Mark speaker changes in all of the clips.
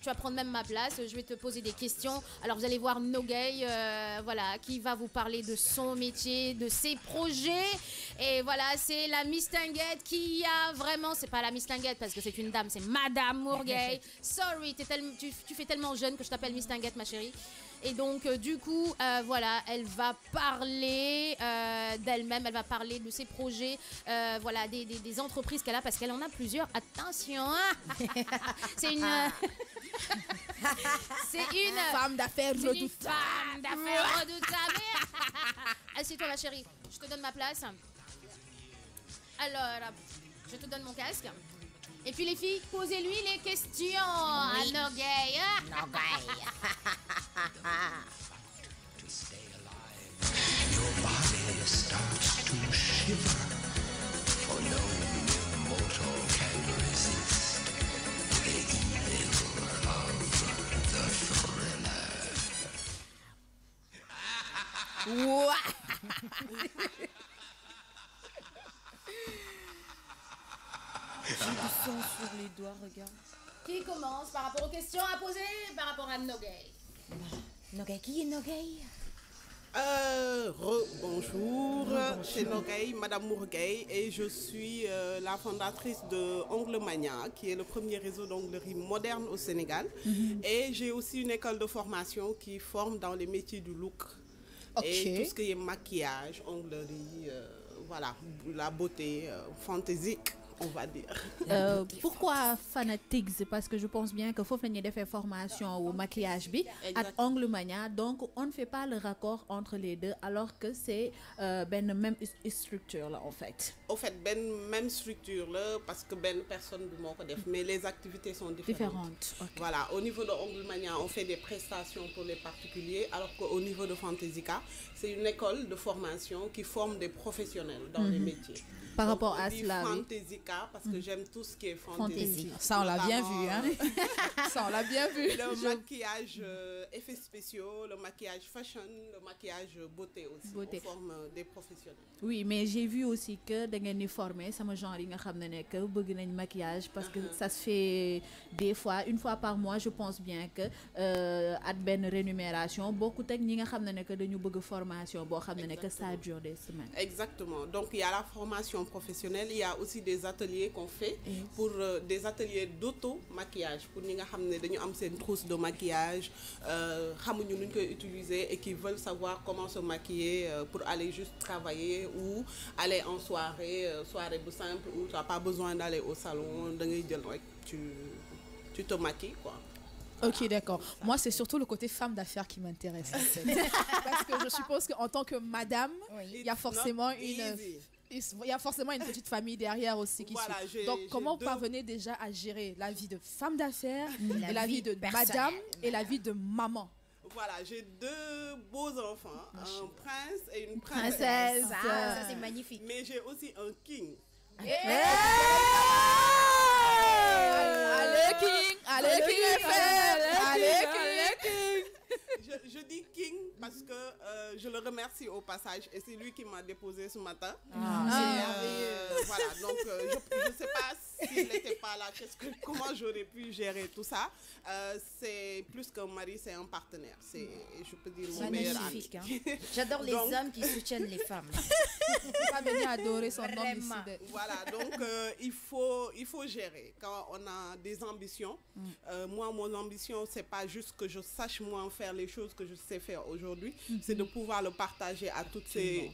Speaker 1: vas prendre même ma place. Je vais te poser des questions. Alors, vous allez voir Nogay, voilà, qui va vous parler de son métier, de ses projets. Et voilà, c'est la Miss Tinguette qui a vraiment... C'est pas la Miss Tinguette parce que c'est une dame, c'est Madame Mourguet. Sorry, tu fais tellement jeune que je t'appelle Miss Tinguette, ma chérie. Et donc, du coup, voilà, elle va parler d'elle-même, elle va parler de ses projets, voilà, des entreprises qu'elle a, parce qu'elle en a plusieurs. Attention, hein. C'est une... c'est une
Speaker 2: femme d'affaires redoutable.
Speaker 1: Femme d'affaires redoutable. Assieds-toi, ma chérie, je te donne ma place. Alors, je te donne mon casque. Et puis les filles, posez-lui les questions à Nogay.
Speaker 3: To stay alive, your body starts to shiver, for no mortal can resist the evil of the thriller.
Speaker 2: J'ai du sang sur les doigts, regarde.
Speaker 1: Qui commence par rapport aux questions à poser par rapport à Nogay?
Speaker 2: Nogay, qui est Nogay?
Speaker 4: Bonjour, c'est Nogay, Madame Mourguet, et je suis la fondatrice de Ongle Mania, qui est le premier réseau d'onglerie moderne au Sénégal. Et j'ai aussi une école de formation qui forme dans les métiers du look. Et tout ce qui est maquillage, onglerie, voilà, la beauté, fantaisique, on va dire.
Speaker 2: Pourquoi Fanatics? C'est parce que je pense bien qu'il faut faire des formations au maquillage à Ongle Mania, donc on ne fait pas le raccord entre les deux, alors que c'est ben même structure là en fait.
Speaker 4: Au fait, même structure là, parce que ben personne du monde mais les activités sont différentes.
Speaker 2: Okay.
Speaker 4: Voilà, au niveau de Ongle Mania, on fait des prestations pour les particuliers, alors qu'au niveau de Fantaisica, c'est une école de formation qui forme des professionnels dans les métiers.
Speaker 2: Par rapport à cela,
Speaker 4: Fantaisica, parce que j'aime tout ce qui est fantasy.
Speaker 5: Ça, on l'a bien vu, hein. Ça, on l'a bien vu.
Speaker 4: Le maquillage effets spéciaux, le maquillage fashion, le maquillage beauté aussi. On forme des professionnels.
Speaker 2: Oui, mais j'ai vu aussi que dans les formés, ça me genre que bëgg nañ maquillage parce que ça se fait des fois, une fois par mois, je pense bien que à ben rémunération, beaucoup de ñi nga xamné que dañu bëgg formation bo xamné que ça dure des semaines.
Speaker 4: Exactement. Donc il y a la formation professionnelle, il y a aussi des ateliers qu'on fait pour des ateliers d'auto-maquillage pour ñi nga xamné dañu am sen trousse de maquillage, xamuñu nuñ koy utiliser et qui veulent savoir comment se maquiller pour aller juste travailler ou aller en soirée, soirée simple où tu n'as pas besoin d'aller au salon, tu te maquilles quoi.
Speaker 5: Ok, d'accord. Moi, c'est surtout le côté femme d'affaires qui m'intéresse. Parce que je suppose qu'en tant que madame, il y a forcément une petite famille derrière aussi qui suit. Donc, comment vous parvenez déjà à gérer la vie de femme d'affaires, et la vie de madame et la vie de maman?
Speaker 4: Voilà, j'ai deux beaux enfants, un prince et une princesse.
Speaker 1: Ça c'est magnifique.
Speaker 4: Mais j'ai aussi un king.
Speaker 5: Allez King, allez King FM, allez King.
Speaker 4: Je dis King parce que je le remercie au passage et c'est lui qui m'a déposé ce matin. Voilà, donc je ne sais pas s'il n'était pas là, comment j'aurais pu gérer tout ça. C'est plus qu'un mari, c'est un partenaire. C'est, je peux dire, mon meilleur ami.
Speaker 1: Hein. J'adore les hommes qui soutiennent les femmes.
Speaker 5: Pas venir adorer son homme ici.
Speaker 4: Voilà, donc il faut gérer. Quand on a des ambitions, moi, mon ambition, c'est pas juste que je sache moi faire les choses que je sais faire aujourd'hui, c'est de pouvoir le partager à toutes ces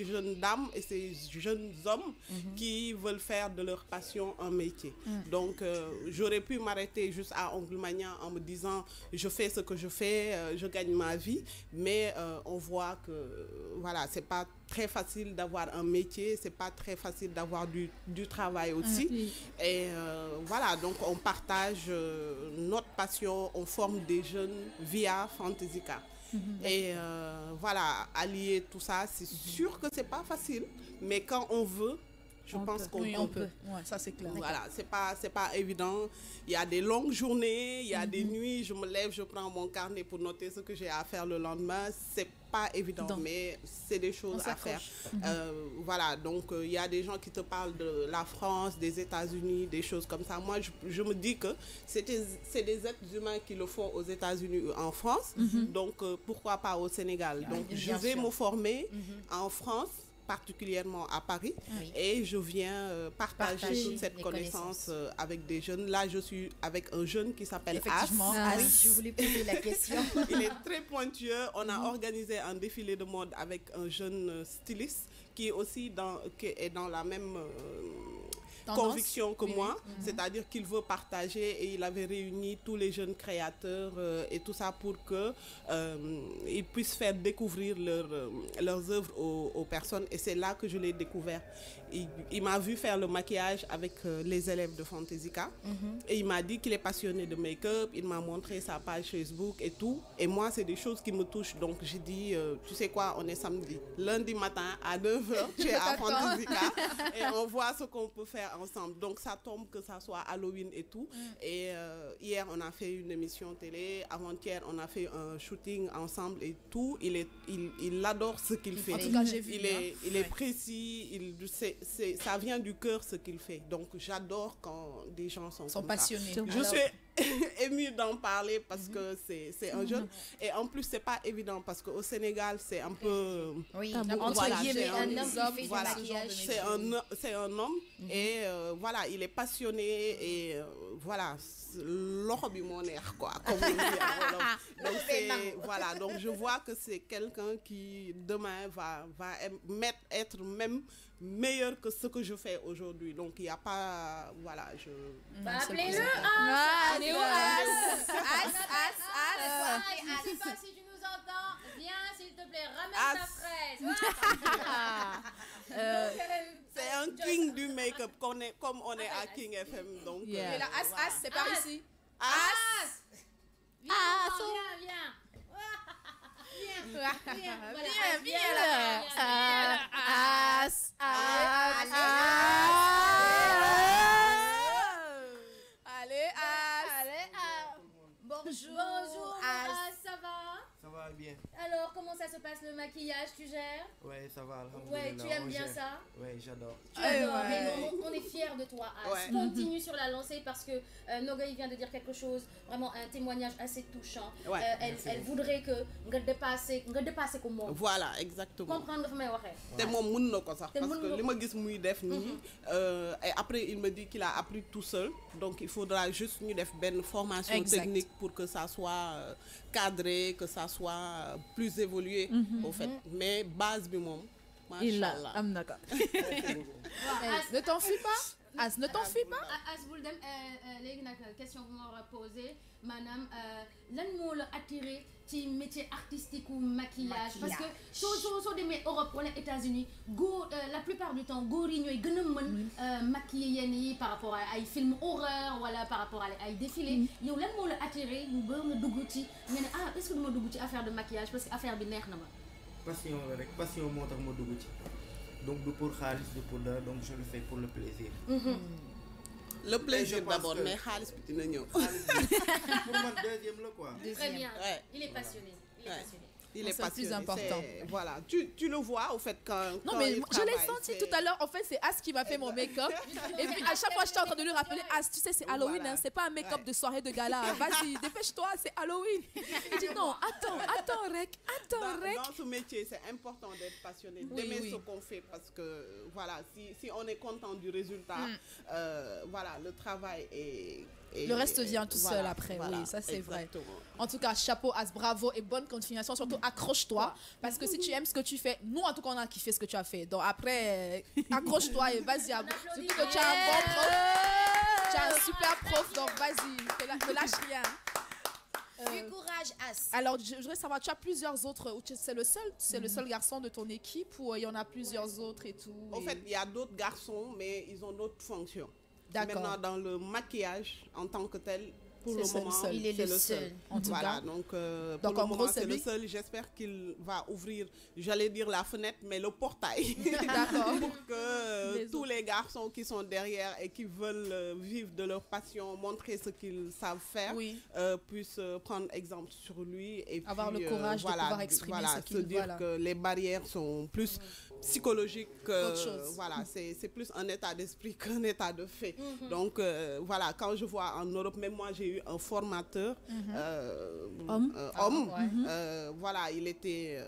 Speaker 4: jeunes dames et ces jeunes hommes qui veulent faire de leur passion un métier. Donc, j'aurais pu m'arrêter juste à Ongle Mania en me disant, je fais ce que je fais, je gagne ma vie, mais on voit que, voilà, c'est pas très facile d'avoir un métier, c'est pas très facile d'avoir du travail aussi. Et voilà, donc on partage notre passion, on forme des jeunes via Fantaisica. Et voilà, allier tout ça, c'est sûr que c'est pas facile, mais quand on veut, Je pense qu'on peut.
Speaker 5: Ouais, ça c'est clair.
Speaker 4: Voilà, c'est pas évident. Il y a des longues journées, il y a des nuits, je me lève, je prends mon carnet pour noter ce que j'ai à faire le lendemain. C'est pas évident, mais c'est des choses à faire. Voilà, donc il y a des gens qui te parlent de la France, des États-Unis, des choses comme ça. Moi, je me dis que c'est des êtres humains qui le font aux États-Unis ou en France, donc pourquoi pas au Sénégal. Donc je vais me former en France, particulièrement à Paris, et je viens partager toute cette connaissance avec des jeunes. Là, je suis avec un jeune qui s'appelle As.
Speaker 6: Oui, je voulais poser la question.
Speaker 4: Il est très pointueux. On a organisé un défilé de mode avec un jeune styliste qui est aussi dans la même conviction que moi, c'est-à-dire qu'il veut partager, et il avait réuni tous les jeunes créateurs et tout ça pour que ils puissent faire découvrir leurs œuvres aux personnes, et c'est là que je l'ai découvert. Il m'a vu faire le maquillage avec les élèves de Fantaisica et il m'a dit qu'il est passionné de make-up. Il m'a montré sa page Facebook et tout, et moi c'est des choses qui me touchent, donc j'ai dit tu sais quoi, on est samedi, lundi matin à 9h tu es à Fantaisica et on voit ce qu'on peut faire ensemble. Donc ça tombe que ça soit Halloween et tout, et hier on a fait une émission télé, avant-hier on a fait un shooting ensemble et tout. Il adore ce qu'il fait.
Speaker 5: En tout cas, j'ai vu,
Speaker 4: il est précis, ça vient du cœur ce qu'il fait, donc j'adore quand des gens sont
Speaker 5: passionnés.
Speaker 4: Je suis émue d'en parler parce que c'est un jeune, et en plus c'est pas évident parce qu'au Sénégal c'est un peu
Speaker 6: entre guillemets un homme qui fait du maquillage.
Speaker 4: C'est un homme et voilà, il est passionné et voilà, l'or du mon air quoi, comme on dit en Wolof. Voilà, donc je vois que c'est quelqu'un qui demain va être même meilleur que ce que je fais aujourd'hui. Donc il n'y a pas, voilà,
Speaker 1: appelez-le Je sais pas si tu nous entends. Viens s'il te plaît, ramène ta fraise.
Speaker 4: C'est un king du make-up comme on est à King FM. Donc
Speaker 5: Et là, As, c'est par ici.
Speaker 1: Viens. Bonjour, As, ça va?
Speaker 7: Ça va bien.
Speaker 1: Alors, comment ça se passe le maquillage? Tu gères?
Speaker 7: Ouais, ça va.
Speaker 1: Ouais, tu aimes bien ça?
Speaker 7: Ouais, j'adore.
Speaker 1: Tu adores, mais on est fiers de toi, As. Continue sur la lancée parce que Nogaï vient de dire quelque chose, vraiment un témoignage assez touchant. Elle voudrait que nga dépasser comme moi.
Speaker 4: Voilà, exactement.
Speaker 1: Comprendre nga fa may waxee.
Speaker 4: te moom mën na ko sax parce que li ma gis muy def nii et après il me dit qu'il a appris tout seul, donc il faudra juste ñu def benn formation technique pour que ça soit cadré, que ça soit plus évolué au fait, mais base bi moom machallah
Speaker 2: am na ko.
Speaker 5: Ne t'enfuis pas. As, ne t'enfuis pas.
Speaker 1: As bul dem léegi nag question bu ma war a poser maanaam lan moo la attiré ci métier artistique ou maquillage? Parce que soo demee Europe wala États-Unis góor la plupart du temps góor yi ñooy gën a mën maquiller yenn yi par rapport à ay film horreur wala par rapport à ay défilé. Yow lan moo la attiré ñu ba nga dugg ci nga ne est-ce que duma dugg ci affaire de maquillage parce que affaire bi neex na ma.
Speaker 7: Passion la rek, passion moo tax ma dugg ci. Donc du pour xaalis, du pour dara, donc je le fais pour le plaisir.
Speaker 4: Le plaisir d'abord, mais xaalis bi dina ñëw.
Speaker 7: Pour moi deuxième là quoi.
Speaker 1: Très bien. Il est passionné.
Speaker 4: Il est
Speaker 5: c'est le plus important.
Speaker 4: Voilà, tu le vois au fait quand
Speaker 5: Mais
Speaker 4: il
Speaker 5: je l'ai
Speaker 4: travaille,
Speaker 5: senti tout à l'heure. En fait, c'est As qui m'a fait mon make-up. Et puis à chaque fois, j'étais en train de lui rappeler, As, tu sais, c'est Halloween,
Speaker 4: Voilà.
Speaker 5: hein, c'est pas un make-up de soirée de gala. Vas-y, dépêche-toi, c'est Halloween. Il dit non, attends, Rek.
Speaker 4: Dans ce métier, c'est important d'être passionné, d'aimer ce qu'on fait parce que voilà, si on est content du résultat, voilà, le travail est
Speaker 5: Le reste vient tout seul après, oui, ça c'est vrai. En tout cas, chapeau As, bravo et bonne continuation. Surtout accroche-toi parce que si tu aimes ce que tu fais, nous en tout cas on a kiffé ce que tu as fait. Donc après, accroche-toi et vas-y. Surtout que tu as un bon prof, tu as un super prof, donc vas-y, ne lâche rien.
Speaker 6: Du courage, As.
Speaker 5: Alors, je voudrais savoir, tu as plusieurs autres, c'est le seul garçon de ton équipe ou il y en a plusieurs autres et tout?
Speaker 4: En fait, il y a d'autres garçons, mais ils ont d'autres fonctions.
Speaker 5: D'accord.
Speaker 4: Maintenant, dans le maquillage, en tant que tel, Pour le moment,
Speaker 6: il est le seul.
Speaker 5: En tout
Speaker 4: voilà,
Speaker 5: cas.
Speaker 4: donc
Speaker 5: Donc,
Speaker 4: pour
Speaker 5: en
Speaker 4: le
Speaker 5: gros,
Speaker 4: moment, c'est le seul. J'espère qu'il va ouvrir, j'allais dire la fenêtre, mais le portail.
Speaker 5: D'accord.
Speaker 4: Pour que tous les garçons qui sont derrière et qui veulent vivre de leur passion, montrer ce qu'ils savent faire, puissent prendre exemple sur lui. Et
Speaker 5: avoir
Speaker 4: puis,
Speaker 5: le courage de pouvoir exprimer ce qu'ils
Speaker 4: se dire que les barrières sont plus psychologiques. Voilà, c'est plus un état d'esprit qu'un état de fait. Donc, voilà, quand je vois en Europe, même moi, j'ai eu un formateur, homme. Voilà, il était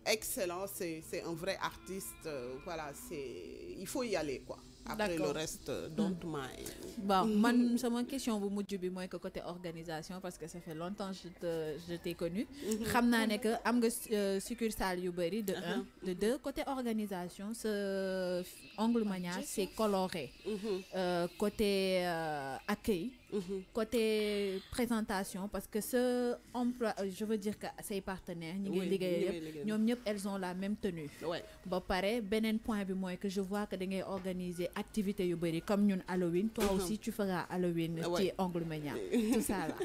Speaker 4: excellent, c'est un vrai artiste. Voilà, il faut y aller, quoi. Après le reste, don't mind.
Speaker 2: Bon, man, c'est ma question bu mujj bi mooy que côté organisation parce que ça fait longtemps je t'ai connu. Xam naa ne que am nga succursale yu bari de un, de deux côté organisation ce Ongle Mania c'est coloré. Côté accueil. Côté présentation parce que ce emploi je veux dire que ces partenaires ñi ngi liggéey ñoom ñëpp elles ont la même tenue. Ba pare beneen point bi mooy que je vois que da ngay organiser activité yu bari comme ñun Halloween, toi aussi tu feras Halloween ci Ongle Mania. Tout ça là.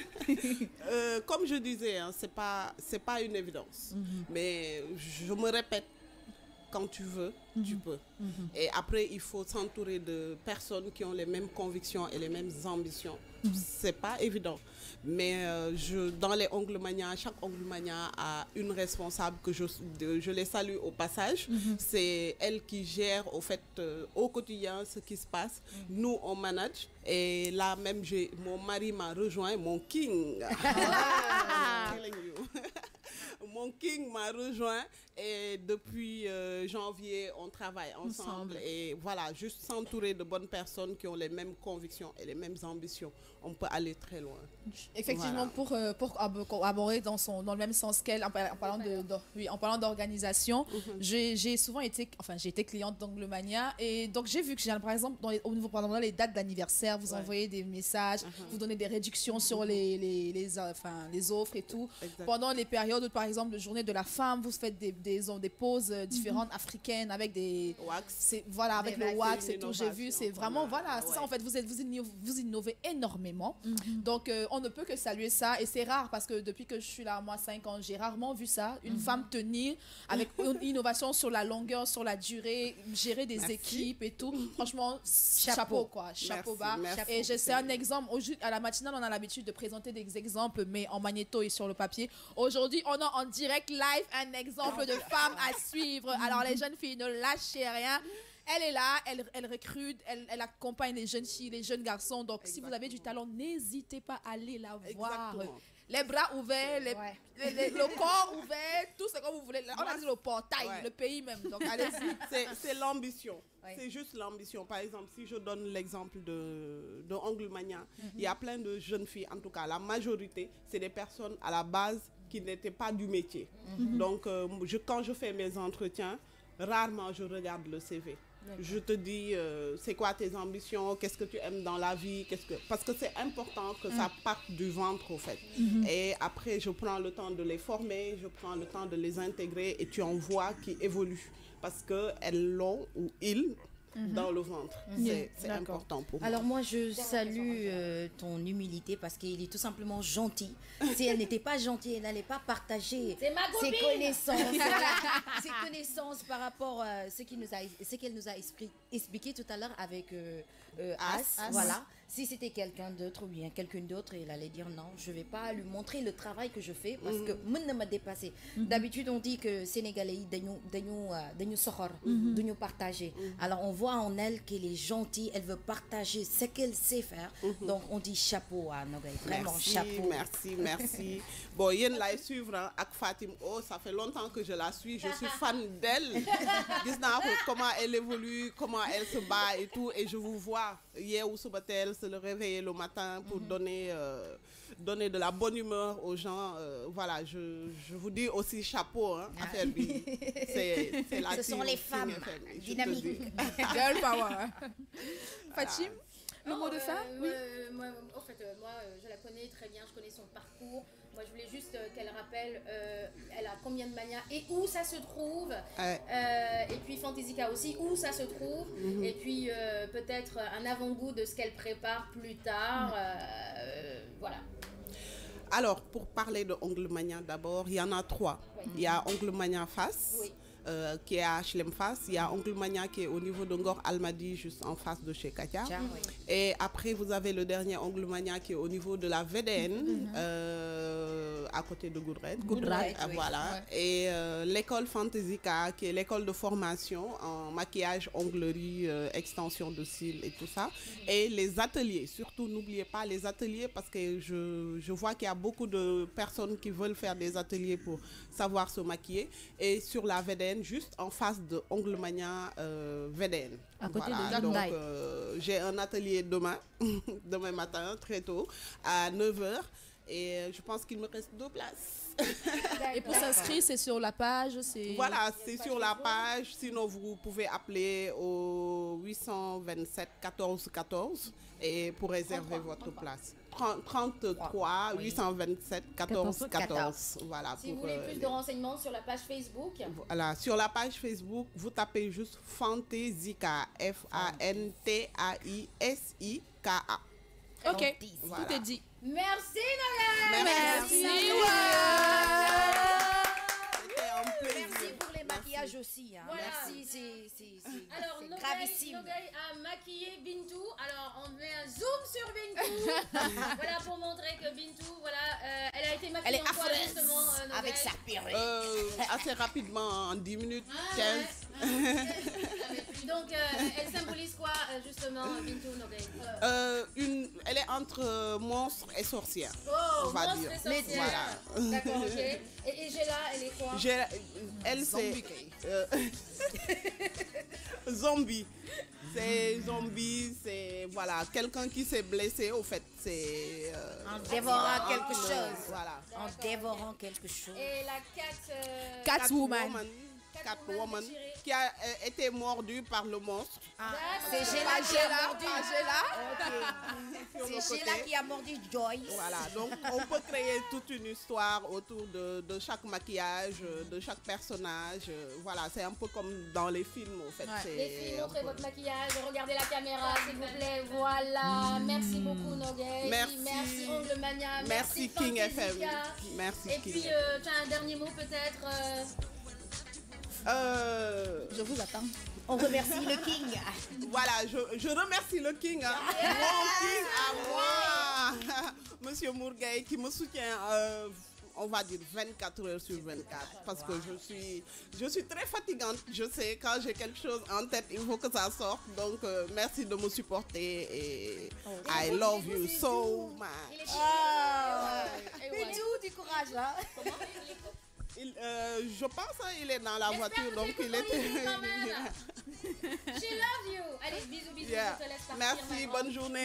Speaker 4: Comme je disais, hein, c'est pas une évidence. Mais je me répète, quand tu veux, tu peux. Et après, il faut s'entourer de personnes qui ont les mêmes convictions et les mêmes ambitions. C'est pas évident. Mais dans les Ongle Mania, chaque Ongle Mania a une responsable que je les salue au passage. C'est elle qui gère au fait au quotidien ce qui se passe. Nous, on manage. Et là même, mon mari m'a rejoint, mon king. Mon king m'a rejoint et depuis janvier, on travaille ensemble. Et voilà, juste s'entourer de bonnes personnes qui ont les mêmes convictions et les mêmes ambitions. On peut aller très loin.
Speaker 5: Effectivement, voilà. Pour aborder dans le même sens qu'elle, en parlant d'organisation, j'ai souvent été, j'ai été cliente d'Ongle Mania et donc j'ai vu que par exemple, au niveau par exemple, les dates d'anniversaire, vous envoyez des messages, vous donnez des réductions sur les offres et tout. Pendant les périodes où, par exemple, de journée de la femme, vous faites des poses différentes africaines avec des wax, avec le wax et tout. J'ai vu, c'est vraiment c'est ça en fait. Vous innovez énormément. Donc on ne peut que saluer ça et c'est rare parce que depuis que je suis là, moi 5 ans, j'ai rarement vu ça. Une femme tenir avec une innovation sur la longueur, sur la durée, gérer des équipes et tout. Franchement, chapeau quoi, chapeau bas. Et c'est un exemple. À la matinale, on a l'habitude de présenter des exemples, mais en magnéto et sur le papier. Aujourd'hui, on a en direct live un exemple de femme à suivre. Alors les jeunes filles, ne lâchez rien. Elle est là, elle recrute, elle accompagne les jeunes filles, les jeunes garçons. Donc, si vous avez du talent, n'hésitez pas à aller la voir. Les bras ouverts, le corps ouvert, tout ce que vous voulez. On a dit le portail, le pays même. Donc, allez-y.
Speaker 4: C'est l'ambition. C'est juste l'ambition. Par exemple, si je donne l'exemple de Ongle Mania, il y a plein de jeunes filles, en tout cas, la majorité, c'est des personnes à la base qui n'étaient pas du métier. Donc, quand je fais mes entretiens, rarement je regarde le CV. Je te dis, c'est quoi tes ambitions, qu'est-ce que tu aimes dans la vie, parce que c'est important que ça parte du ventre, au fait. Et après, je prends le temps de les former, je prends le temps de les intégrer et tu en vois qui évoluent parce qu'elles l'ont ou ils dans le ventre. C'est important pour moi.
Speaker 6: Alors moi, je salue ton humilité parce qu'il est tout simplement gentil. Si elle n'était pas gentille, elle n'allait pas partager ses connaissances par rapport à ce qu'elle nous a expliqué tout à l'heure avec As. Voilà. Si c'était quelqu'un d'autre ou bien quelqu'un d'autre, elle allait dire non, je ne vais pas lui montrer le travail que je fais parce que moi ne m'a dépassé. D'habitude, on dit que Sénégalais, dañu soxor, dañu partager. Alors on voit en elle qu'elle est gentille, elle veut partager ce qu'elle sait faire. Donc on dit chapeau à Nogay, vraiment chapeau.
Speaker 4: Merci. Bon, yéen lay suivre avec Fatim. Oh, ça fait longtemps que je la suis, je suis fan d'elle. Comment elle évolue, comment elle se bat et tout, et je vous vois hier ou Subatel se le réveiller le matin pour donner de la bonne humeur aux gens. Voilà, je vous dis aussi chapeau. Hein, c'est la
Speaker 6: Ce sont les femmes dynamiques.
Speaker 5: Girl power. Fatim, Le mot de fin? Oui.
Speaker 1: Moi, en fait, je la connais très bien, je connais son parcours. Moi, je voulais juste qu'elle rappelle, elle a combien de manias et où ça se trouve. Et puis Fantaisica aussi, où ça se trouve. Et puis peut-être un avant-goût de ce qu'elle prépare plus tard. Voilà.
Speaker 4: Alors, pour parler de Ongle Mania d'abord, il y en a 3. Oui. Il y a Ongle Mania Face. Oui. Qui est à HLM Face. Il y a Ongle Mania qui est au niveau de Ngor Almadi, juste en face de chez Katia. Oui. Et après, vous avez le dernier Ongle Mania qui est au niveau de la VDN, à côté de Goodred.
Speaker 6: Oui.
Speaker 4: Voilà. Ouais. Et l'école Fantaisica, qui est l'école de formation en maquillage, onglerie, extension de cils et tout ça. Et les ateliers. Surtout, n'oubliez pas les ateliers parce que je vois qu'il y a beaucoup de personnes qui veulent faire des ateliers pour savoir se maquiller. Et sur la VDN, juste en face de Ongle Mania VDN.
Speaker 2: À côté
Speaker 4: voilà.
Speaker 2: de
Speaker 4: Donc j'ai un atelier demain, demain matin, très tôt, à 9h. Et je pense qu'il me reste 2 places.
Speaker 5: Et pour s'inscrire, c'est sur la page?
Speaker 4: Voilà, c'est sur la page. Sinon, vous pouvez appeler au 827 14 14 et pour réserver votre place. 33 827 14 14. Voilà.
Speaker 1: Si vous voulez plus de renseignements sur la page Facebook.
Speaker 4: Voilà, sur la page Facebook, vous tapez juste Fantaisica, Fantaisika.
Speaker 5: Ok,
Speaker 4: voilà.
Speaker 5: Tout est dit.
Speaker 1: Merci Noël.
Speaker 6: Merci pour les maquillages aussi. Hein.
Speaker 1: Voilà.
Speaker 6: Merci, c'est
Speaker 1: alors,
Speaker 6: gravissime.
Speaker 1: Nogaï a maquillé Bintou. Alors, on met un zoom sur Bintou. Voilà, pour montrer que Bintou, voilà, elle a été maquillée en quoi, justement,
Speaker 6: avec sa perruque.
Speaker 4: Assez rapidement, en 10 minutes, 15.
Speaker 1: Ouais. Donc, elle symbolise quoi, justement, Bintou Nogaï?
Speaker 4: Elle est entre monstre et sorcière.
Speaker 1: Oh,
Speaker 4: on va
Speaker 1: monstre
Speaker 4: dire.
Speaker 1: et sorcière.
Speaker 4: Voilà.
Speaker 1: D'accord, ok. Et Gela, elle est quoi?
Speaker 4: Elle, c'est... zombie. C'est zombie, c'est voilà, quelqu'un qui s'est blessé, au fait. C'est...
Speaker 6: en dévorant quelque chose.
Speaker 4: Voilà.
Speaker 6: En dévorant quelque chose.
Speaker 1: Et la
Speaker 5: Catwoman.
Speaker 4: Catwoman qui a été mordue par le monstre.
Speaker 6: C'est Gela qui a mordu. C'est Gela qui a mordu Joyce.
Speaker 4: Voilà, donc on peut créer toute une histoire autour de chaque maquillage, de chaque personnage. Voilà, c'est un peu comme dans les films, en fait.
Speaker 1: Ouais. Les filles, montrez votre maquillage, regardez la caméra, s'il vous plaît. Voilà, merci beaucoup Nogaï. Merci Ongle Mania.
Speaker 4: Merci King FM. Merci.
Speaker 1: Et puis, tu as un dernier mot peut-être
Speaker 5: Je vous attends.
Speaker 6: On remercie le King.
Speaker 4: Voilà, je remercie le King. Mon King à moi. Monsieur Mourgueil qui me soutient, on va dire 24 heures sur 24. Parce que je suis très fatigante. Je sais, quand j'ai quelque chose en tête, il faut que ça sorte. Donc, merci de me supporter. Et I love you so much.
Speaker 6: Bintou, du courage là.
Speaker 4: Je pense qu'il est dans la voiture, donc il était...
Speaker 1: She love you. Allez, bisous, je te laisse partir.
Speaker 4: Merci, bonne journée.